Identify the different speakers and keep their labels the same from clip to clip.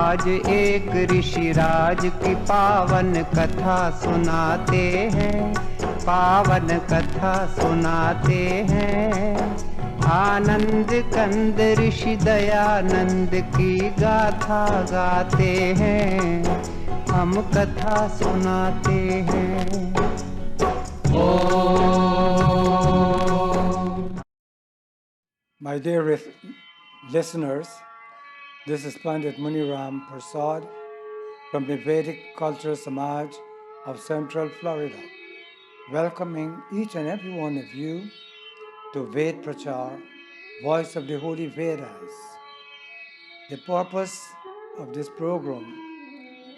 Speaker 1: आज एक ऋषिराज की पावन कथा सुनाते हैं, पावन कथा सुनाते हैं। आनंद कंद ऋषि दयानंद की गाथा गाते हैं, हम कथा सुनाते हैं।
Speaker 2: My dear listeners, this is Pandit Muniram Prasad from the Vedic Cultural Samaj of Central Florida, welcoming each and every one of you to Ved Prachar, Voice of the Holy Vedas. The purpose of this program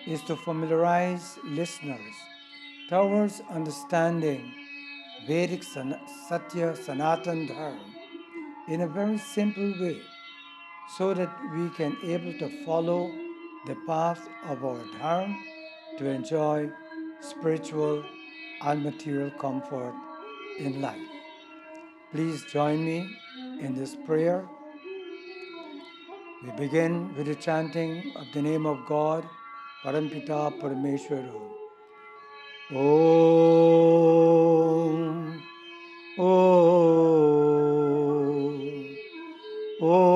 Speaker 2: is to familiarize listeners towards understanding Vedic Satya Sanatan Dharma in a very simple way, so that we can able to follow the path of our dharma to enjoy spiritual and material comfort in life. Please join me in this prayer. We begin with the chanting of the name of God, Parampita Parameshwaru. Om. Om. Om.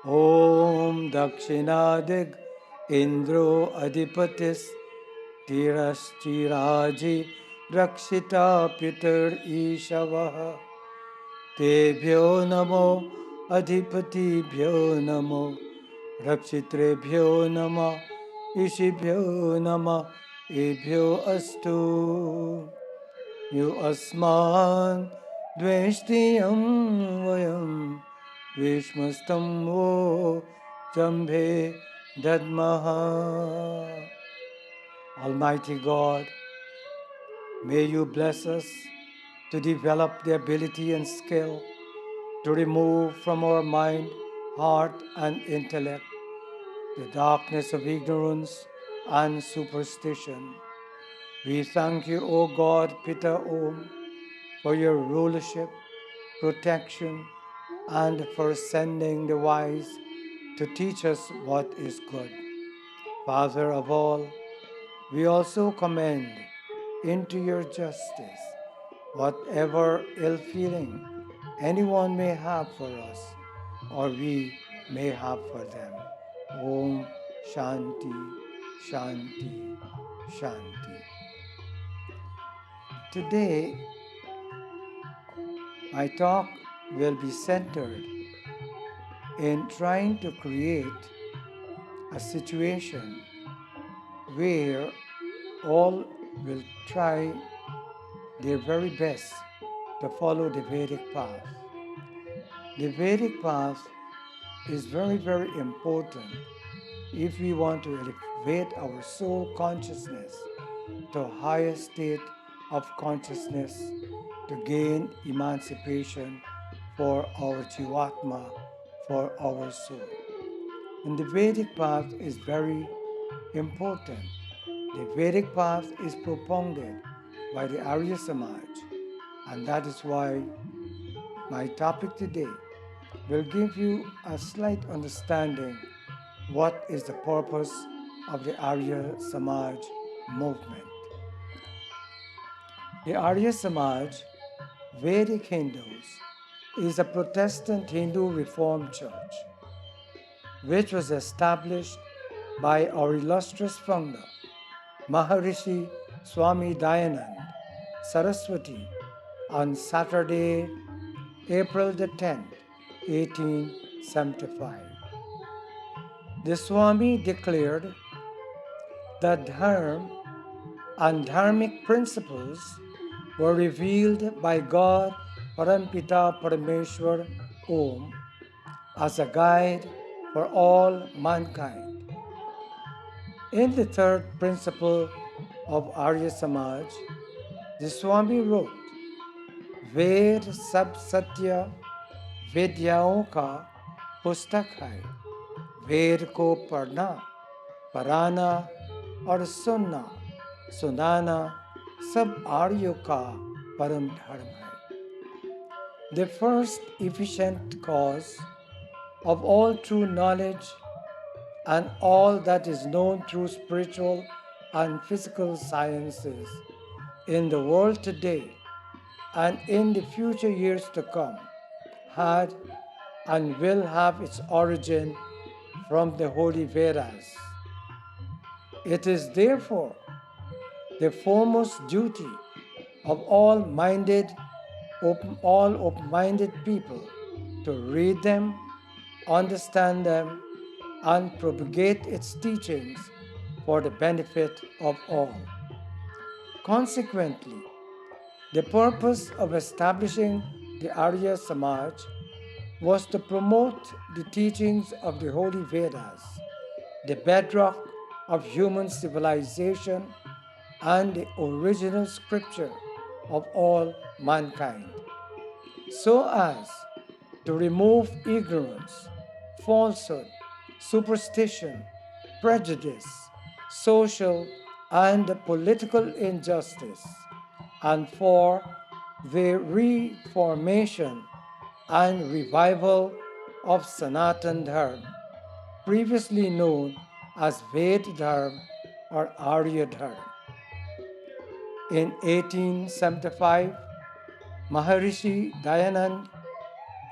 Speaker 2: Om Dakshinadig Indro Adipatis Tirashchiraji Rakshita Pitar Ishavaha Tebhyo Namo Adhipatibhyo Namo Rakshitrebhyo Namo Ishibhyo Namo Ebhyo Astu Yu Asman Dveshtiyam Vayam Vishmastam Vo Jambhe Dadmaha. Almighty God, may you bless us to develop the ability and skill to remove from our mind, heart, and intellect the darkness of ignorance and superstition. We thank you, O God, Pitta Om, for your rulership, protection, and for sending the wise to teach us what is good. Father of all, we also commend into your justice whatever ill feeling anyone may have for us or we may have for them. Om Shanti, Shanti, Shanti. Today, my talk will be centered in trying to create a situation where all will try their very best to follow the Vedic path. The Vedic path is very, very important if we want to elevate our soul consciousness to a higher state of consciousness to gain emancipation for our Jivatma, for our soul. And the Vedic path is very important. The Vedic path is propounded by the Arya Samaj, and that is why my topic today will give you a slight understanding what is the purpose of the Arya Samaj movement. The Arya Samaj, Vedic Hindus, is a Protestant Hindu Reformed Church which was established by our illustrious founder, Maharishi Swami Dayanand Saraswati, on Saturday, April the 10th, 1875. The Swami declared that dharma and dharmic principles were revealed by God Parampita Parameshwar Om as a guide for all mankind. In the third principle of Arya Samaj, the Swami wrote, Ved Sab Satya Vidyaon ka पुस्तक है, वेद को पढ़ना, पढ़ाना और सुनना, सुनाना सब आर्यों का परम धर्म है. the first efficient cause of all true knowledge and all that is known through spiritual and physical sciences in the world today and in the future years to come had and will have its origin from the Holy Vedas. It is therefore the foremost duty of all open-minded people to read them, understand them, and propagate its teachings for the benefit of all. Consequently, the purpose of establishing the Arya Samaj was to promote the teachings of the Holy Vedas, the bedrock of human civilization and the original scripture of all mankind, so as to remove ignorance, falsehood, superstition, prejudice, social and political injustice, and for the reformation and revival of Sanatan Dharma, previously known as Ved Dharma or Arya Dharma. In 1875, Maharishi Dayanand,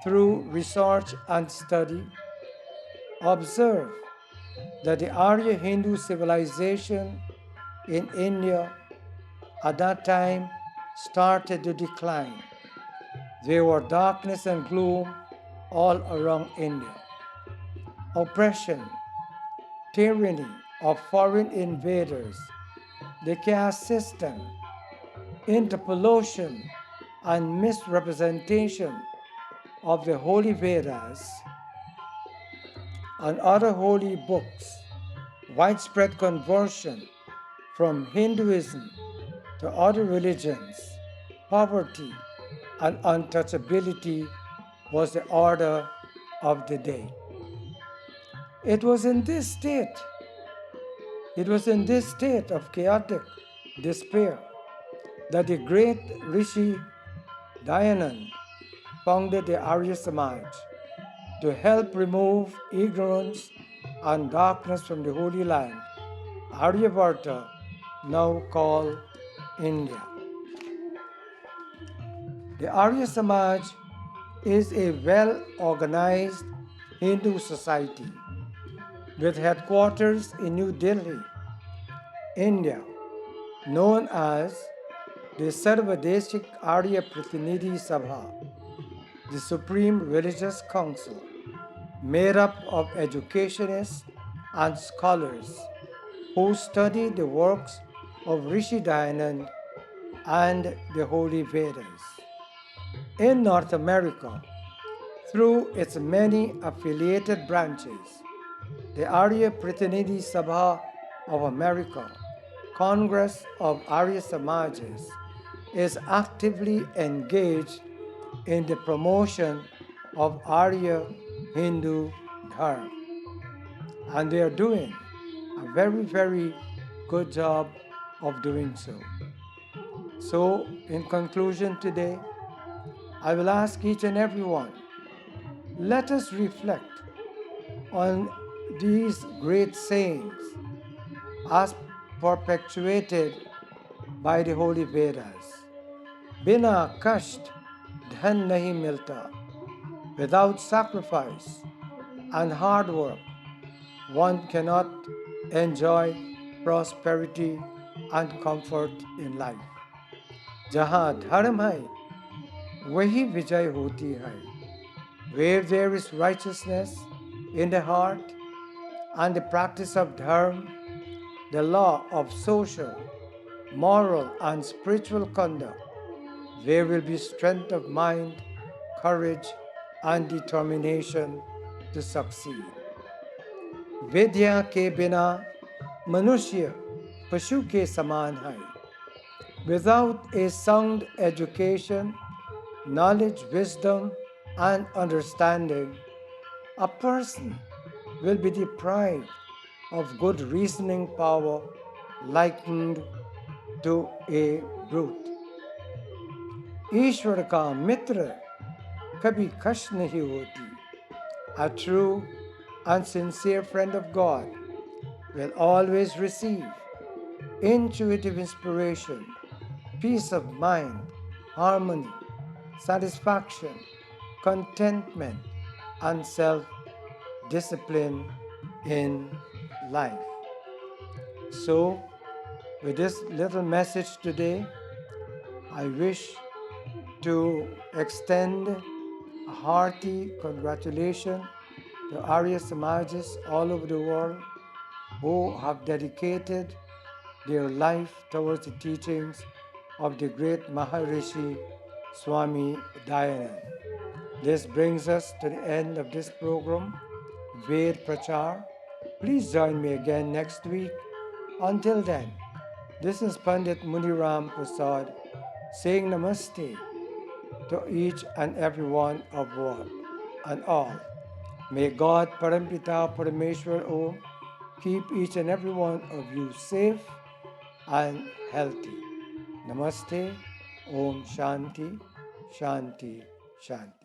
Speaker 2: through research and study, observed that the Arya Hindu civilization in India at that time started to decline. There were darkness and gloom all around India. Oppression, tyranny of foreign invaders, the caste system, interpolation and misrepresentation of the Holy Vedas and other holy books, widespread conversion from Hinduism to other religions, poverty and untouchability was the order of the day. It was in this state of chaotic despair that the great Rishi Dayanand founded the Arya Samaj to help remove ignorance and darkness from the Holy Land, Aryavarta, now called India. The Arya Samaj is a well-organized Hindu society with headquarters in New Delhi, India, known as the Sarvadeshik Arya Pratinidhi Sabha, the Supreme Religious Council, made up of educationists and scholars who study the works of Rishi Dayanand and the Holy Vedas. In North America, through its many affiliated branches, the Arya Pratinidhi Sabha of America, Congress of Arya Samajas, is actively engaged in the promotion of Arya Hindu Dharma. And they are doing a very, very good job of doing so. So, in conclusion today, I will ask each and every one, let us reflect on these great sayings as perpetuated by the Holy Vedas. Bina kasht dhan nahi milta. Without sacrifice and hard work, one cannot enjoy prosperity and comfort in life. Jahan dharm hai, wahi vijay hoti hai. Where there is righteousness in the heart and the practice of dharma, the law of social, moral and spiritual conduct, there will be strength of mind, courage and determination to succeed. Vidya ke bina manushya pashu ke saman hai. Without a sound education, knowledge, wisdom and understanding, a person will be deprived of good reasoning power, likened to a brute. ईश्वर का मित्र कभी कश नहीं होती. A true and sincere friend of God will always receive intuitive inspiration, peace of mind, harmony, satisfaction, contentment, and self-discipline in life. So, with this little message today, I wish to extend a hearty congratulations to Arya Samajas all over the world who have dedicated their life towards the teachings of the great Maharishi Swami Dayanand. This brings us to the end of this program, Ved Prachar. Please join me again next week. Until then, this is Pandit Muniram Prasad saying namaste to each and every one of one and all. May God Parampita Parameshwar Om keep each and every one of you safe and healthy. Namaste. Om Shanti, Shanti, Shanti.